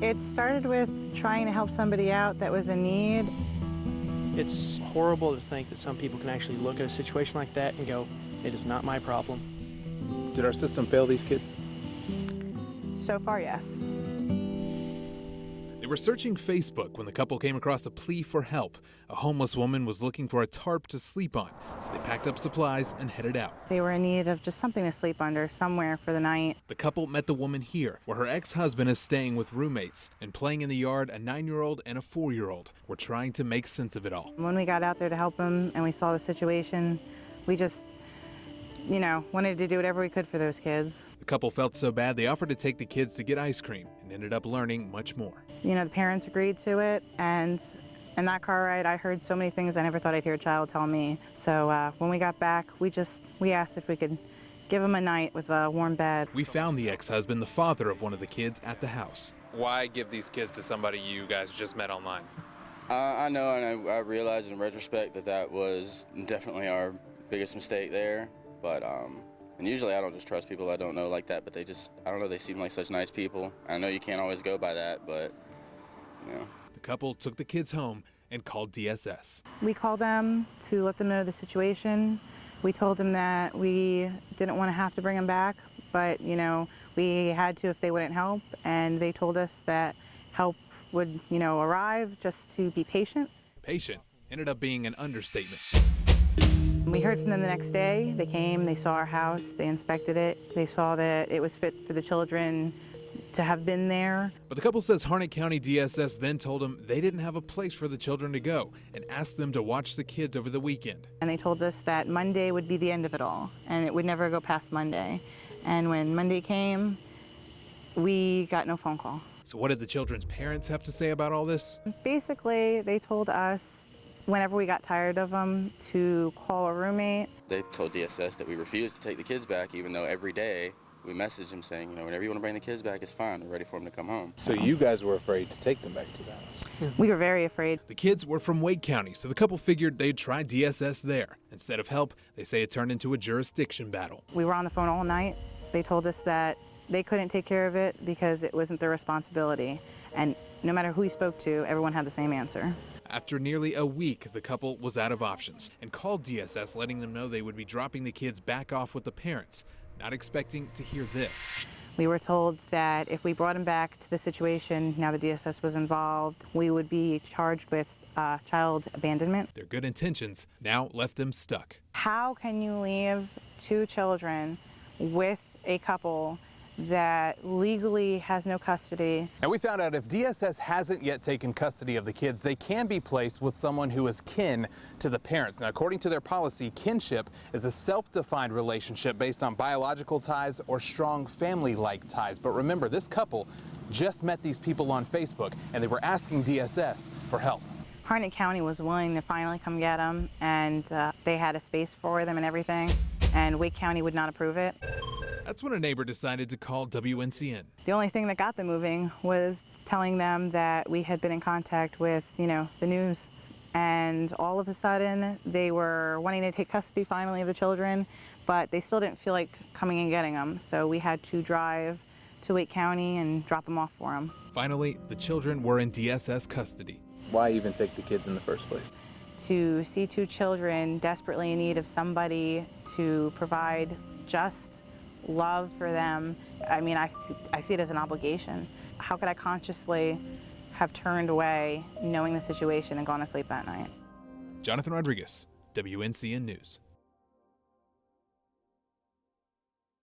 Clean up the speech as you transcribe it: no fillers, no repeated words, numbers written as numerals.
It started with trying to help somebody out that was in need. It's horrible to think that some people can actually look at a situation like that and go, it is not my problem. Did our system fail these kids? So far, yes. They were searching Facebook when the couple came across a plea for help. A homeless woman was looking for a tarp to sleep on, so they packed up supplies and headed out. They were in need of just something to sleep under somewhere for the night. The couple met the woman here, where her ex-husband is staying with roommates, and playing in the yard, a 9-year-old and a 4-year-old were trying to make sense of it all. When we got out there to help them and we saw the situation, we just, wanted to do whatever we could for those kids. The couple felt so bad they offered to take the kids to get ice cream and ended up learning much more. The parents agreed to it, and in that car ride I heard so many things I never thought I'd hear a child tell me. So when we got back, we asked if we could give them a night with a warm bed. We found the ex-husband, the father of one of the kids, at the house. Why give these kids to somebody you guys just met online? I know, and I realized in retrospect that was definitely our biggest mistake there. But, and usually I don't just trust people I don't know like that, but I don't know, they seem like such nice people. I know you can't always go by that, but, The couple took the kids home and called DSS. We called them to let them know the situation. We told them that we didn't want to have to bring them back, but, we had to if they wouldn't help, and they told us that help would, arrive, just to be patient. Patient ended up being an understatement. We heard from them the next day. They came, they saw our house, they inspected it. They saw that it was fit for the children to have been there. But the couple says Harnett County DSS then told them they didn't have a place for the children to go and asked them to watch the kids over the weekend. And they told us that Monday would be the end of it all, and it would never go past Monday. And when Monday came, we got no phone call. So what did the children's parents have to say about all this? Basically, they told us whenever we got tired of them to call a roommate. they told DSS that we refused to take the kids back, even though every day we messaged them saying, whenever you want to bring the kids back, it's fine. We're ready for them to come home. So you guys were afraid to take them back to the house? We were very afraid. The kids were from Wake County, so the couple figured they'd try DSS there. Instead of help, they say it turned into a jurisdiction battle. We were on the phone all night. They told us that they couldn't take care of it because it wasn't their responsibility. And no matter who we spoke to, everyone had the same answer. After nearly a week, the couple was out of options and called DSS, letting them know they would be dropping the kids back off with the parents, not expecting to hear this. We were told that if we brought him back to the situation, now the DSS was involved, we would be charged with child abandonment. Their good intentions now left them stuck. How can you leave two children with a couple that legally has no custody? And we found out if DSS hasn't yet taken custody of the kids, they can be placed with someone who is kin to the parents. Now, according to their policy, kinship is a self-defined relationship based on biological ties or strong family-like ties. But remember, this couple just met these people on Facebook, and they were asking DSS for help. Harnett County was willing to finally come get them, and they had a space for them and everything, and Wake County would not approve it. That's when a neighbor decided to call WNCN. The only thing that got them moving was telling them that we had been in contact with, the news. And all of a sudden, they were wanting to take custody finally of the children, but they still didn't feel like coming and getting them. So we had to drive to Wake County and drop them off for them. Finally, the children were in DSS custody. Why even take the kids in the first place? To see two children desperately in need of somebody to provide just love for them, I see it as an obligation. How could I consciously have turned away knowing the situation and gone to sleep that night? Jonathan Rodriguez, WNCN News.